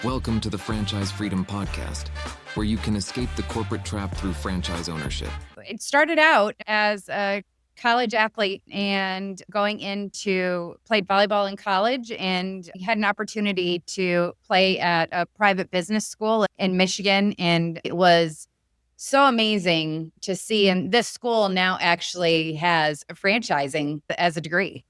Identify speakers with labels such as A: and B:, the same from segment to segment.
A: Welcome to the Franchise Freedom Podcast, where you can escape the corporate trap through franchise ownership.
B: It started out as a college athlete and played volleyball in college, and had an opportunity to play at a private business school in Michigan. And it was so amazing to see. And this school now actually has franchising as a degree.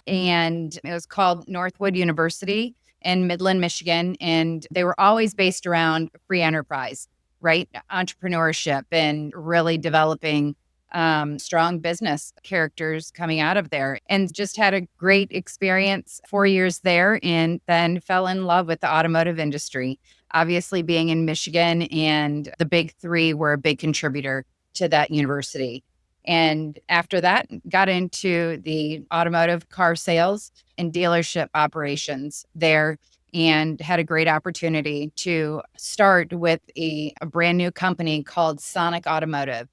B: And it was called Northwood University in Midland, Michigan. And they were always based around free enterprise, right? Entrepreneurship and really developing strong business characters coming out of there, and just had a great experience 4 years there, and then fell in love with the automotive industry. Obviously, being in Michigan, and the big three were a big contributor to that university. And after that, got into the automotive car sales and dealership operations there, and had a great opportunity to start with a brand new company called Sonic Automotive.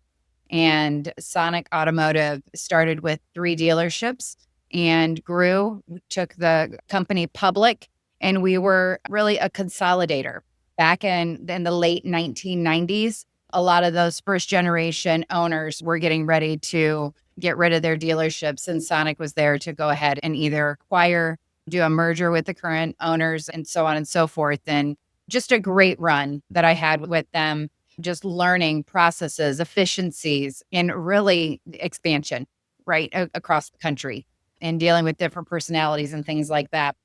B: And Sonic Automotive started with 3 dealerships and grew, took the company public, and we were really a consolidator. Back in the late 1990s, a lot of those first generation owners were getting ready to get rid of their dealerships, and Sonic was there to go ahead and either acquire, do a merger with the current owners, and so on and so forth. And just a great run that I had with them, just learning processes, efficiencies, and really expansion, right, across the country, and dealing with different personalities and things like that.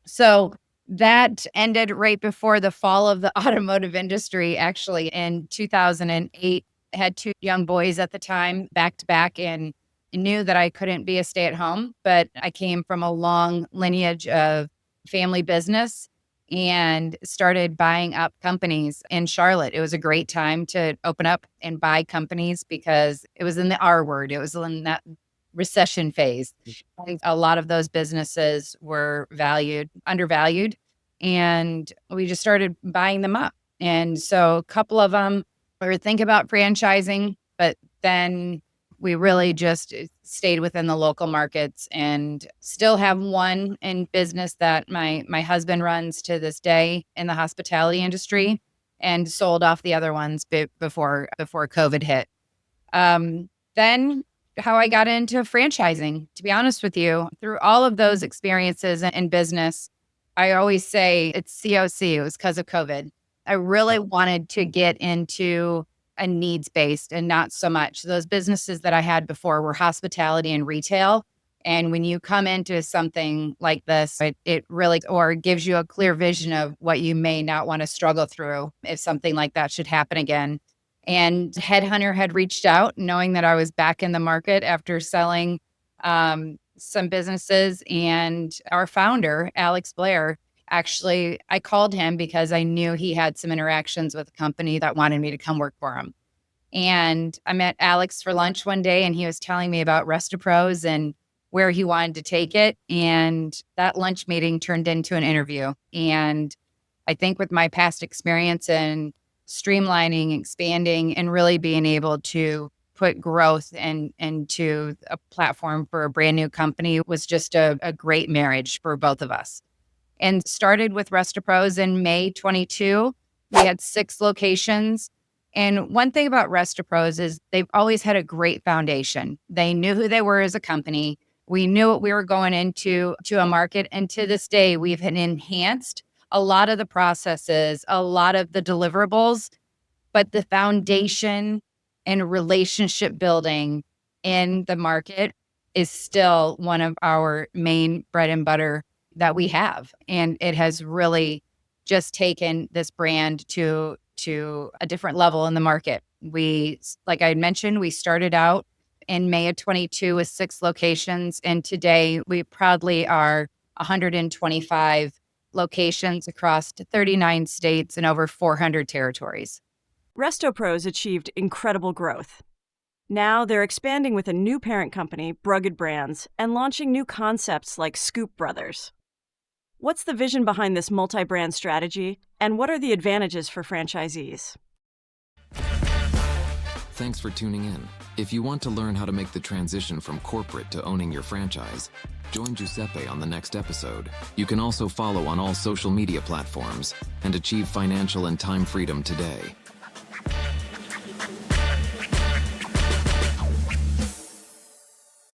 B: So that ended right before the fall of the automotive industry, actually, in 2008. I had 2 young boys at the time, back to back, and knew that I couldn't be a stay-at-home, but I came from a long lineage of family business and started buying up companies in Charlotte. It was a great time to open up and buy companies because it was in the R word. It was in that recession phase. A lot of those businesses were undervalued, and we just started buying them up. And so a couple of them we were thinking about franchising, but then we really just stayed within the local markets, and still have one in business that my husband runs to this day in the hospitality industry, and sold off the other ones before COVID hit. Then how I got into franchising, to be honest with you, through all of those experiences in business, I always say it's COC. It was because of COVID. I really wanted to get into a needs-based, and not so much. Those businesses that I had before were hospitality and retail. And when you come into something like this, it really gives you a clear vision of what you may not want to struggle through if something like that should happen again. And Headhunter had reached out, knowing that I was back in the market after selling some businesses. And our founder, Alex Blair, actually, I called him because I knew he had some interactions with a company that wanted me to come work for him. And I met Alex for lunch one day, and he was telling me about Resto and where he wanted to take it. And that lunch meeting turned into an interview. And I think with my past experience in streamlining, expanding, and really being able to put growth into a platform for a brand new company was just a great marriage for both of us. And started with Resto in May 22. We had 6 locations. And one thing about Resto is they've always had a great foundation. They knew who they were as a company. We knew what we were going into a market. And to this day, we've enhanced a lot of the processes, a lot of the deliverables, but the foundation and relationship building in the market is still one of our main bread and butter that we have. And it has really just taken this brand to a different level in the market. We, like I had mentioned, we started out in May of 22 with 6 locations. And today we proudly are 125 locations across 39 states and over 400 territories.
C: Resto Pros achieved incredible growth. Now they're expanding with a new parent company, Brugged Brands, and launching new concepts like Scoop Brothers. What's the vision behind this multi-brand strategy, and what are the advantages for franchisees?
A: Thanks for tuning in. If you want to learn how to make the transition from corporate to owning your franchise, join Giuseppe on the next episode. You can also follow on all social media platforms and achieve financial and time freedom today.